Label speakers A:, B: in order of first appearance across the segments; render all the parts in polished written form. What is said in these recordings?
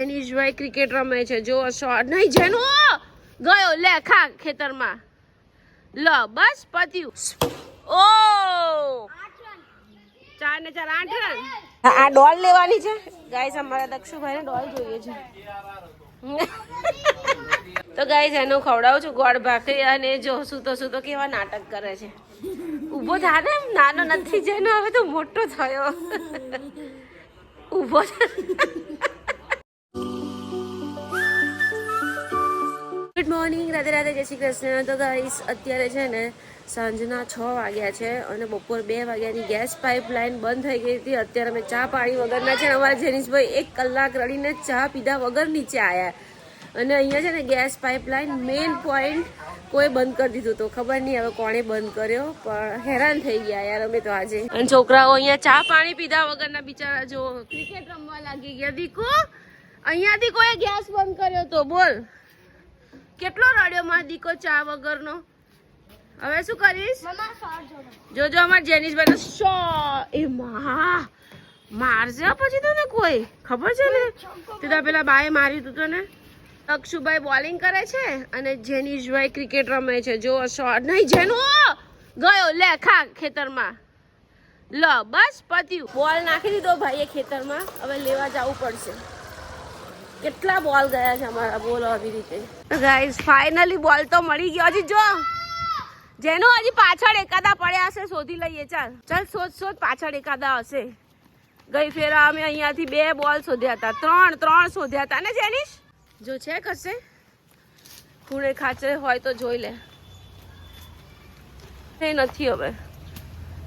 A: જેનીશભાઈ cricket રમે છે. જો શોટ નહીં જેનો ગયો લે ખા ખેતરમાં લ બસ પત્યું. ઓ 4 ને 4 8 રન. આ ડોલ લેવાની છે ગાઈસ. અમારા દક્ષુભાઈને ડોલ જોઈએ છે. તો ગાઈસ એનું ખવડાવું છું ગોળ ભાખરી. અને જો સૂતો કેવા નાટક કરે છે. ઊભો થા ને, નાનો નથી જેનો, હવે તો મોટો થયો. ઊભો ગુડ મોર્નિંગ, રાધે રાધે, જય શ્રી કૃષ્ણ. તો ગાઈસ અત્યારે છે ને સાંજના 6 વાગ્યા છે અને બપોર 2 વાગ્યાની ગેસ પાઇપલાઇન બંધ થઈ ગઈ હતી. અત્યારે અમે ચા પાણી વગરના છે. અમારા જેનીશભાઈ 1 કલાક રડીને ચા પીધા વગર નીચે આવ્યા. અને અહીંયા છે ને ગેસ પાઇપલાઇન મેઇન પોઈન્ટ કોઈ બંધ કરી દીધું. તો ખબર નહીં હવે કોણે બંધ કર્યો, પણ હેરાન થઈ ગયા યાર અમે તો આજે. અને છોકરાઓ અહીંયા ચા પાણી પીધા વગરના બિચારા જો ક્રિકેટ રમવા લાગી ગયા. દીકુ અહીંયાથી કોઈ ગેસ બંધ કર્યો તો બોલ, કેટલો રડ્યો માર દીકો ચા વગરનો. હવે શું કરીશ? જોજો અમાર જેનીશભાઈ શો એ મારશે પછી તને કોઈ ખબર છે ને? સીધા પેલા બાએ માર્યું તું તને. અક્ષુભાઈ બોલિંગ કરે છે અને જેનીશભાઈ ક્રિકેટ રમે છે. જો શોટ નહીં જેનો ગયો લે ખા ખેતરમાં લ બસ પત્યું. બોલ નાખી દીધો ભાઈએ ખેતરમાં. હવે લેવા જવું પડશે. કેટલા બોલ ગયા છે અમારા, બોલો આવી રીતે. ગાઈસ ફાઇનલી બોલ તો મળી ગયો. હજી જો જેનો હજી પાછળ એકાદા પડ્યા હશે, શોધી લઈએ. ચાલ શોધ પાછળ એકાદા હશે. ગઈ ફેરા અમે અહીંયાથી 2 બોલ શોધ્યા હતા, 3 શોધ્યા હતા ને જેનીશ? જો છે કશે ખૂણે ખાચે હોય તો જોઈ લે. એ નથી હવે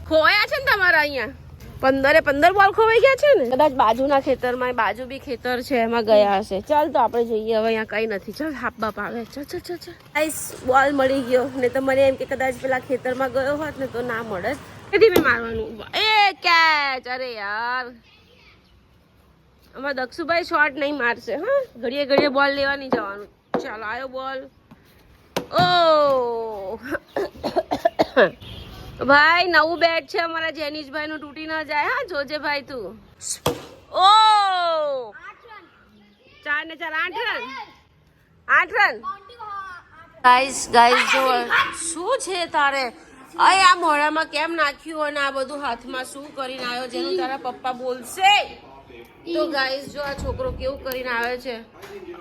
A: ખોવાયા છે ને તમારા અહીંયા. 15 બોલ ખોવાઈ ગયા છે ને કદાચ બાજુના ખેતરમાં. બાજુ બી ખેતર છે, એમાં ગયા હશે. ચાલ તો આપણે જઈએ હવે. અહીંયા કઈ નથી. ચાલ હાફ બાપ આવે. ચાલ ગાઈસ બોલ મળી ગયો. ને તો મને એમ કે કદાચ પેલા ખેતરમાં ગયો હોત ને તો ના મળે. ધીમે મારવાનું. એ કેચ. અરે યાર અમારા દક્ષુભાઈ શોટ નહીં મારશે. હા, ઘડીએ બોલ લેવા નહીં જવાનું. ચાલો આવ્યો બોલ. ઓ ભાઈ નવું બેટ છે અમારા જેનીશભાઈ નું, તૂટી ન જાય. હા જોજે ભાઈ તું. ઓ 4 ને 4 8 રન. 8 રન. ગાઈસ જો શું છે તારે? અય આ મોઢામાં કેમ નાખ્યું અને આ બધું હાથમાં શું કરીને આવ્યો જેનું તારા પપ્પા બોલશે? તો ગાઈસ જો આ છોકરો કેવું કરીને આવે છે.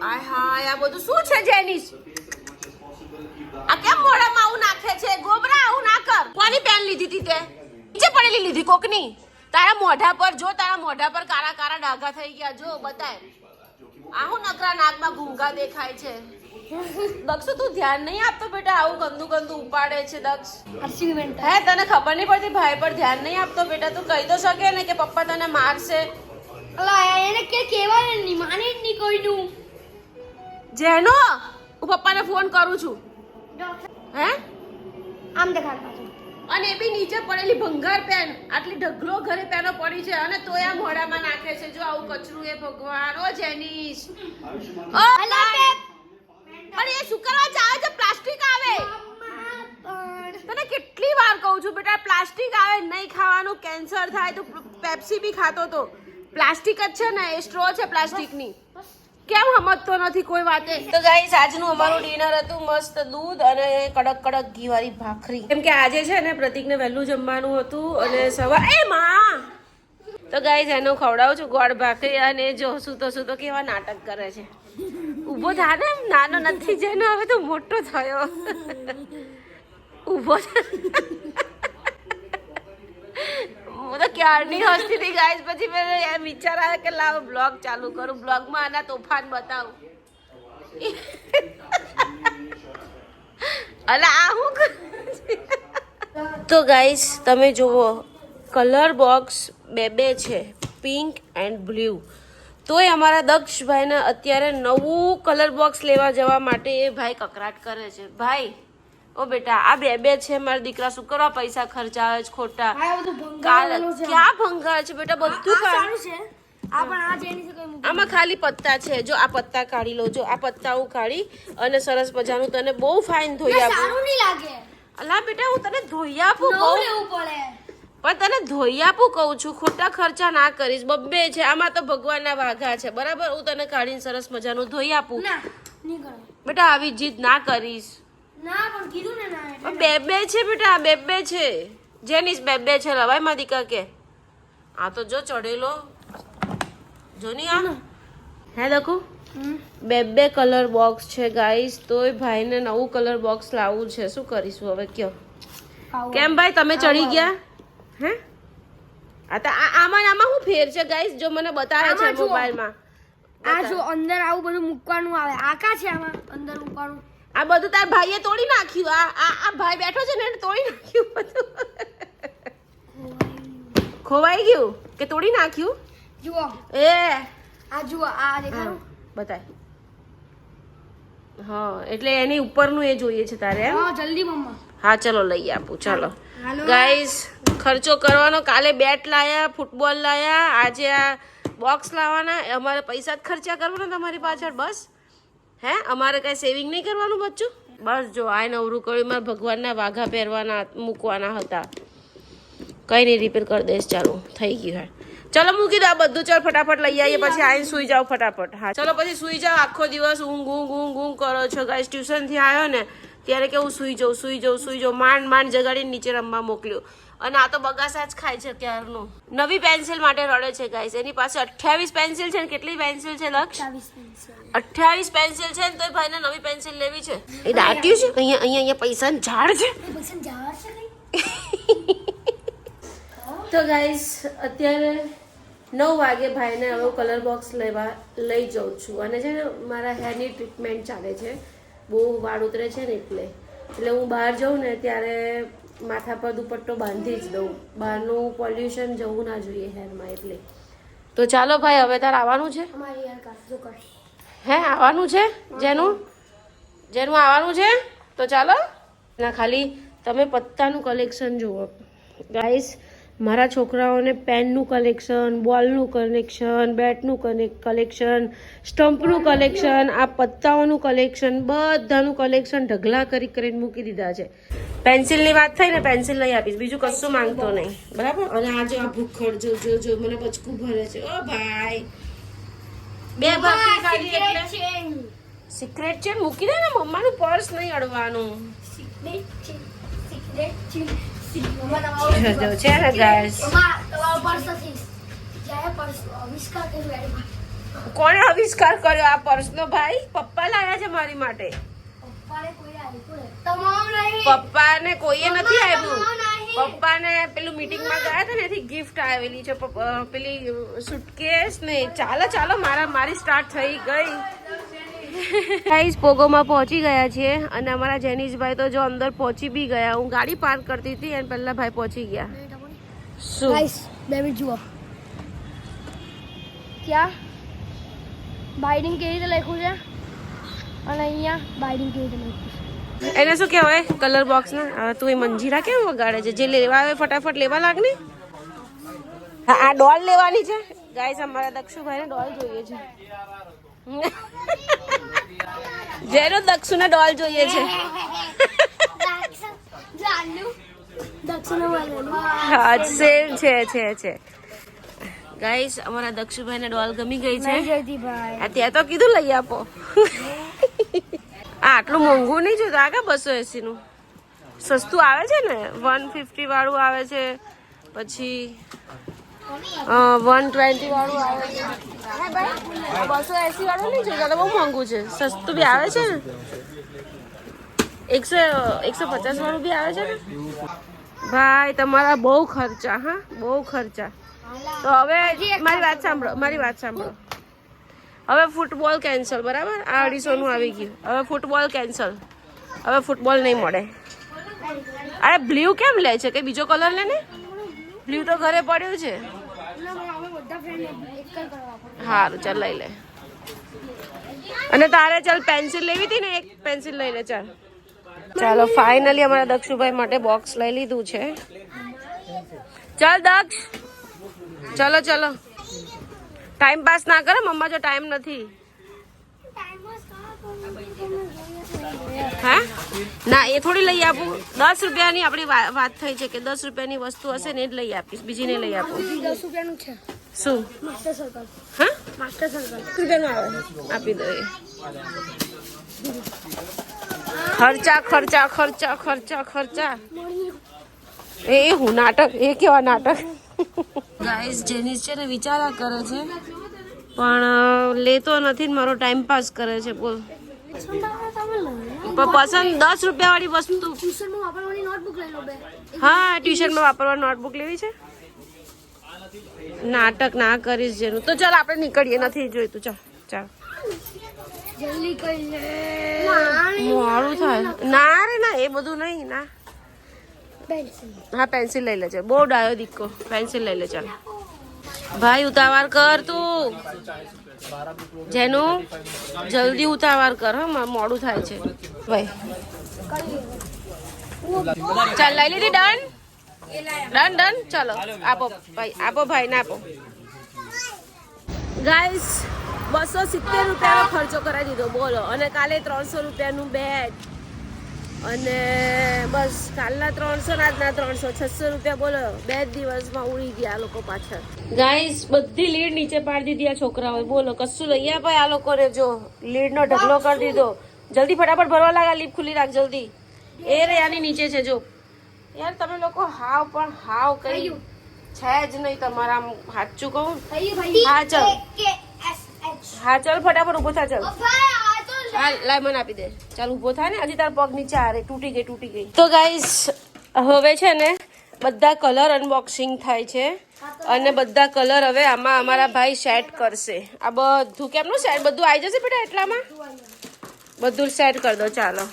A: આય હાય આ બધું શું છે જેનીશ? આ કેમ મોઢામાં આવું નાખે છે? ગોબરા આવું ના કર. કોની પેન લીધી હતી તે? નીચે પડેલી લીધી કોકની? તારા મોઢા પર જો, તારા મોઢા પર કાળા ડાઘા થઈ ગયા. જો બતાય. આવું નકરા નાકમાં ઘૂંઘા દેખાય છે. દક્ષ તું ધ્યાન નહીં આપતો બેટા. આવું ગંદુ ઉપાડે છે દક્ષ. હે તને ખબર નહીં પડતી? ભાઈ પર ધ્યાન નહીં આપતો બેટા. તું કહી તો શકે ને કે પપ્પા તને મારશે.
B: એને કે કેવાય નહીં, માને જ નહીં કોઈનું.
A: જેનો હું પપ્પાને ફોન કરું છું. હે
B: આમ દેખાડ પાછું.
A: અને એ બી નીચે પડેલી ભંગાર પેન. આટલી ઢગલો ઘરે પેનો પડી છે અને તોય આ મોઢામાં નાખે છે. જો આવું કચરું. એ ભગવાન. ઓ જેનીશ ઓ અરે એ શું કરવા ચાલે છે? પ્લાસ્ટિક આવે. તને કેટલી વાર કહું છું બેટા પ્લાસ્ટિક આવે નહીં ખાવાનું, કેન્સર થાય. તો પેપ્સી બી ખાતો તો પ્લાસ્ટિક જ છે ને, એ સ્ટ્રો છે પ્લાસ્ટિકની. કેમ સમજતો નથી કોઈ વાતે? તો ગાઈસ આજનું અમારું ડિનર હતું મસ્ત દૂધ અને કડક ઘી વાળી ભાખરી. કેમ કે આજે છે ને પ્રતિકને વહેલું જમવાનું હતું અને સવાર એ માં. તો ગાઈસ એનું ખવડાવું છું ગોળ ભાખરી. અને જો સૂતો કેવા નાટક કરે છે. ઊભો થા ને, નાનો નથી જેનો, હવે તો મોટો થયો. ઊભો હું તો ક્યારની હસતી હતી ગાઈસ. પછી મેં વિચાર આવ્યો કે લાવ બ્લોગ ચાલુ કરું. બ્લોગમાં આના તોફાન બતાવું. અલા આ હું. તો ગાઈસ તમે જુઓ કલર બોક્સ 2 છે, પિંક એન્ડ બ્લુ. તોય અમારા દક્ષભાઈને અત્યારે નવું કલર બોક્સ લેવા જવા માટે એ ભાઈ કકરાટ કરે છે. ભાઈ ઓ બેટા આ 2 છે. મારા દીકરા શું કરવા પૈસા ખર્ચાવે છે ખોટા? ક્યાં ભંગાર છે બેટા? બધું સારું છે. આમાં ખાલી પત્તા છે. જો આ પત્તા કાઢી લો. જો આ પત્તા હું કાઢી અને સરસ મજાનું તને બહુ ફાઇન ધોઈ આપું. અલા બેટા હું તને ધોઈ આપું. બહુ લેવું પડે. પણ તને ધોઈ આપું કહું છું, ખોટા ખર્ચા ના કરીશ. બબ્બે છે આમાં તો ભગવાનના વાઘા છે બરાબર. હું તને કાઢીને સરસ મજાનું ધોઈ આપું.
B: ના નહીં કરો.
A: બેટા આવી જીદ ના કરીશ.
B: ના પણ કીધું ને ના એટલે.
A: પણ બે છે બેટા, બે છે. જેનીસ બે છે લવાય માં દીકા કે. આ તો જો ચડેલો જો ની આ હે દકુ બે કલર બોક્સ છે ગાઈસ. તોય ભાઈને નવું કલર બોક્સ લાવવું છે. શું કરીશું હવે કયો? કેમ ભાઈ તમે ચડી ગયા હે? આ તો આમાં શું ફેર છે ગાઈસ? જો મને બતાવે છે મોબાઈલમાં.
B: આ જો અંદર આવું બધું મૂકવાનું આવે. આકા છે આમાં અંદર મૂકવાનું.
A: આ બધું તાર ભાઈએ તોડી નાખ્યું. આ ભાઈ બેઠો છે ને એને તોડી નાખ્યું બધું. ખોવાઈ ગયું કે તોડી નાખ્યું?
B: જુઓ
A: એ
B: આ જુઓ આ દેખાડું
A: બતાય. હા એટલે એની ઉપરનું એ જોઈએ છે તારે એમ?
B: હા જલ્દી મમ્મા.
A: હા ચલો લઈ આપું. ચાલો
B: હાલો
A: ગાઈસ ખર્ચો કરવાનો. કાલે બેટ લાયા, ફૂટબોલ લાયા, આજે આ બોક્સ લાવવાના. અમારે પૈસા જ ખર્ચા કરવાના તમારી પાછળ બસ. હે અમારે કઈ સેવિંગ નહીં કરવાનું બચ્ચું? બસ જો આ નવરું કર્યું. મારે ભગવાનના વાઘા પહેરવાના મૂકવાના હતા. કઈ નહીં રિપેર કરી દઈશ. ચાલો થઈ ગયું હે. ચલો મૂકી દો આ બધું. ચાલ ફટાફટ લઈ આવીએ પછી આવીને સુઈ જાઓ ફટાફટ. હા ચલો પછી સુઈ જાઓ. આખો દિવસ ઊંઘ કરો છો ગાઈસ. ટ્યુશનથી આવ્યો ને ત્યારે કે હું સુઈ જાઉં. માંડ જગાડીને નીચે રમવા મોકલ્યું. અને આ તો બગાસા જ ખાય છે ક્યારનું. નવી પેન્સિલ માટે રડે છે ગાઈસ. એની પાસે 28 પેન્સિલ છે ને કેટલી પેન્સિલ છે લક્ષ? 28 પેન્સિલ છે ને તોય ભાઈને નવી પેન્સિલ લેવી છે. એ દાટ્યું છે અહીંયા પૈસાનું ઝાડ છે. તો ગાઈસ અત્યારે 9 વાગે ભાઈને હવે કલર બોક્સ લઈ જાઉં છું. અને છે ને મારા હેરની ટ્રીટમેન્ટ ચાલે છે. બહુ વાળ ઉતરે છે ને એટલે હું બહાર જાઉં ને ત્યારે માથા પર દુપટ્ટો બાંધી જ દઉં. બહારનું પોલ્યુશન જવું ના જોઈએ હેરમાં એટલે. તો ચાલો ભાઈ હવે તાર આવવાનું છે? હે આવવાનું છે? જેનું આવવાનું છે તો ચાલો. ના ખાલી તમે પત્તાનું કલેક્શન જુઓ ગાઈસ. મારા છોકરાઓને પેનનું કલેક્શન, બોલનું કલેક્શન, બેટનું કલેક્શન, સ્ટમ્પનું કલેક્શન, આ પત્તાઓનું કલેક્શન, બધાનું કલેક્શન ઢગલા કરીને મૂકી દીધા છે. પેન્સિલની વાત થઈ ને પેન્સિલ લઈ આપીશ. બીજું કશું માંગતો નહીં બરાબર. અને આજે આ ભૂખડ જો મને બચકું ભરે છે. ઓ ભાઈ 2 ભાખરી ખાધી એટલે સિક્રેટ છે. મૂકી દે ને મમ્માનું પર્સ નહીં અડવાનું. છે ને ગાઈસ. કોણે આવિષ્કાર કર્યો આ પર્સનો? ભાઈ પપ્પા લાવ્યા છે મારી માટે. પપ્પાને કોઈએ નથી આપ્યું. પપ્પાને પેલું મીટિંગમાં ગયા હતા ને એથી ગિફ્ટ આવેલી છે. પેલી સુટકેસ ને. ચાલો મારી સ્ટાર્ટ થઈ ગઈ. ગાઈસ પોગોમાં પહોંચી ગયા છીએ અને અમારા જેનીશભાઈ તો જો અંદર પહોંચી બી ગયા. હું ગાડી પાર્ક કરતી હતી અને પહેલા ભાઈ પહોંચી ગયા. શું
B: ગાઈસ બે મિનિટ જુઓ. ત્યાં બાઇડિંગ કેવી રીતે લખ્યું છે અને અહીંયા બાઇડિંગ કેવી રીતે લખ્યું છે.
A: એને શું કહેવાય કલર બોક્સ ને? તું એ મંજીરા કેમ વગાડે છે? જે લેવા આવે ફટાફટ લેવા લાગ ને. આ ડોલ લેવાની છે ગાઈસ. અમારા દક્ષુભાઈને ડોલ જોઈએ છે. જેનો દક્ષુને ડોલ જોઈએ છે. હા સેમ છે ગાઈસ. અમારા દક્ષુભાઈને ડોલ ગમી ગઈ છે. ત્યાં તો કીધું લઈ આપો. આટલું મોંઘું નહીં જોતું. આગળ 280 નું સસ્તું આવે છે ને. 150 વાળું આવે છે. પછી 120 વાળું આવે છે. હે ભાઈ 280 વાળું નહીં જોયું. તો બહુ મોંઘું છે. સસ્તું બી આવે છે ને. 150 વાળું બી આવે છે ને. ભાઈ તમારા બહુ ખર્ચા. હા બહુ ખર્ચા. તો હવે મારી વાત સાંભળો. હવે ફૂટબોલ કેન્સલ બરાબર. આ 250 નું આવી ગયું. હવે ફૂટબોલ કેન્સલ. હવે ફૂટબોલ નહીં મળે. અરે બ્લુ કેમ લે છે? કે બીજો કલર લે ને. બ્લુ તો ઘરે પડ્યું છે. સારું ચાલ લઈ લે. અને તારે ચાલ પેન્સિલ લેવી હતી ને. એક પેન્સિલ લઈ લે ચાલ. ચાલો ફાઇનલી અમારા દક્ષુભાઈ માટે બોક્સ લઈ લીધું છે. ચાલ દક્ષ ચલો ટાઈમ પાસ ના કરે. મમ્મા જો ટાઈમ નથી. હા ના એ થોડી લઈ આપું. 10 રૂપિયાની આપણી વાત થઈ છે કે 10 રૂપિયાની વસ્તુ હશે ને એ જ લઈ આપીશ, બીજી નહીં લઈ આપું.
B: 10 રૂપિયાનું છે.
A: શું?
B: Master circle.
A: હા
B: માસ્ટર સર્કલ
A: 10 રૂપિયાનું આવે, આપી દો. ખર્ચા ખર્ચા ખર્ચા ખર્ચા ખર્ચા એ હું નાટક, એ કેવા નાટક. ગાઈસ જેનિસ છે ને વિચારા કરે છે પણ લેતો નથી ને મારો ટાઈમ પાસ કરે છે. બોલ પણ પસંદ 10 રૂપિયા વાળી વસ્તુ.
B: ટ્યુશનમાં વાપરવાની નોટબુક લઈ લો બે.
A: હા ટ્યુશનમાં વાપરવા નોટબુક લેવી છે. નાટક ના કરીશ જેનું. તો ચાલ આપણે નીકળીએ, નથી જોઈતું. ચાલ ચાલ
B: જલ્દી કરી લે.
A: મોડું થાય. ના રે ના એ બધું નહીં ના.
B: પેન્સિલ.
A: હા પેન્સિલ લઈ લેજે, બહુ ડાયો દીકો. પેન્સિલ લઈ લે. ચાલ ભાઈ ઉતાવળ કર તું. જેનું જલ્દી ઉતાવળ કર. હા મોડું થાય છે ભાઈ. ચાલ લઈ લીધી. Done done done. ચલો આપો ભાઈ, આપો ભાઈ ને આપો. ગાઈસ 270 રૂપિયાનો ખર્ચો કરાવી દીધો બોલો. અને કાલે 300 રૂપિયાનું બેગ અને બસ કાલના 300 આજના 300, 600 રૂપિયા બોલો. 2 દિવસમાં ઉડી ગયા આ લોકો પાછળ. ગાઈસ બધી લીડ નીચે પાડી દીધી આ છોકરાઓએ. બોલો કશું લઈ આપાય આ લોકોને. જો લીડનો ઢગલો કરી દીધો. જલ્દી ફટાફટ ભરવા લાગ્યા. લીપ ખુલ્લી રાખ જલ્દી. એ રે આની નીચે છે જો. યાર તમે લોકો હાવ પણ હાવ કઈ છે જ નહીં તમારા. આમ સાચું કહું. હા ચાલ હા ચાલ ફટાફટ ઉભો થા. ચાલ હા લાય મને આપી દે. ચાલ ઉભો થાય ને. હજી તારા પગ નીચે આ રે. તૂટી ગઈ. તો ગાઈસ હવે છે ને બધા કલર અનબોક્સિંગ થાય છે અને બધા કલર હવે આમાં અમારા ભાઈ સેટ કરશે. આ બધું કેમનું સેટ બધું આવી જશે બેટા એટલામાં? બધું સેટ કરી દો. ચાલો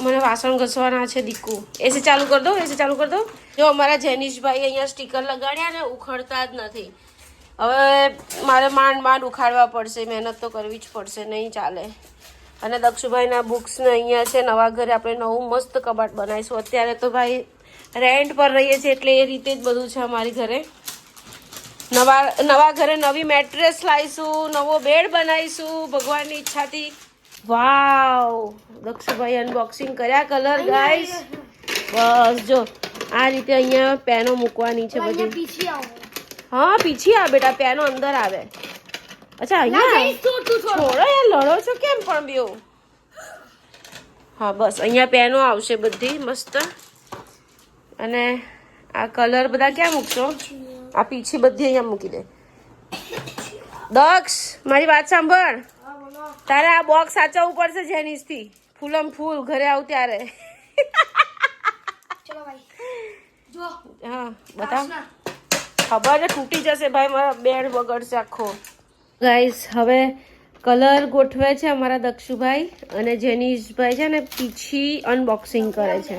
A: મને વાસણ ઘસવાના છે દીકુ. એસી ચાલુ કરી દો. એસી ચાલુ કરી દો. જો અમારા જેનિશભાઈ અહીંયા સ્ટીકર લગાડ્યા ને ઉખડતા જ નથી. હવે મારે માંડ ઉખાડવા પડશે. મહેનત તો કરવી જ પડશે, નહીં ચાલે. અને દક્ષુભાઈના બુક્સ ને અહીંયા છે. નવા ઘરે આપણે નવું મસ્ત કબાટ બનાવીશું. અત્યારે તો ભાઈ રેન્ટ પર રહીએ છીએ એટલે એ રીતે જ બધું છે અમારી ઘરે. નવા ઘરે નવી મેટ્રેસ લાવીશું, નવો બેડ બનાવીશું ભગવાનની ઈચ્છાથી. વાવ દક્ષુભાઈ અનબોક્સિંગ કર્યા કલર ગાઈસ. બસ જો આ રીતે અહીંયા પેનો મૂકવાની છે બધી. હા પીછી આ બેટા, પેનો અંદર આવે. અચ્છા અહીંયા છોડો યાર, લડો છો કેમ પણ બેવ. હા બસ અહીંયા પેનો આવશે બધી મસ્ત. અને આ કલર બધા ક્યાં મૂકશો? આ પીછી બધી અહીંયા મૂકી દે. દક્ષ મારી વાત સાંભળ, તારે આ બોક્સ સાચવવું પડશે જેનિસથી. ફૂલમ ફૂલ ઘરે આવ ત્યારે. હા બતાવ. ખબર છે તૂટી જશે ભાઈ, મારા બેડ બગડશે આખો. ગાઈસ હવે કલર ગોઠવે છે અમારા દક્ષુભાઈ અને જેનિશભાઈ છે ને પીછી અનબોક્સિંગ કરે છે.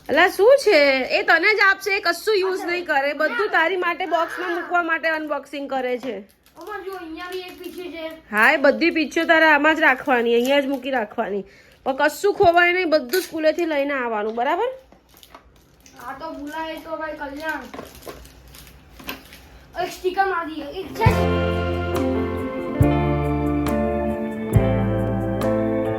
A: અલા શું છે એ તને જ આપશે, એ કશું યુઝ નહીં કરે. બધું તારી માટે બોક્સમાં મૂકવા માટે અનબોક્સિંગ કરે છે. હા એ બધી પીછીઓ તારે આમાં જ રાખવાની, અહીંયા જ મૂકી રાખવાની. પણ કશું ખોવાય નહીં, બધું સ્કૂલેથી લઈને આવવાનું. બરાબર?
B: આ તો ભૂલાય તો ભાઈ કલ્યાણ. એક સ્ટીકર મારી એક છે.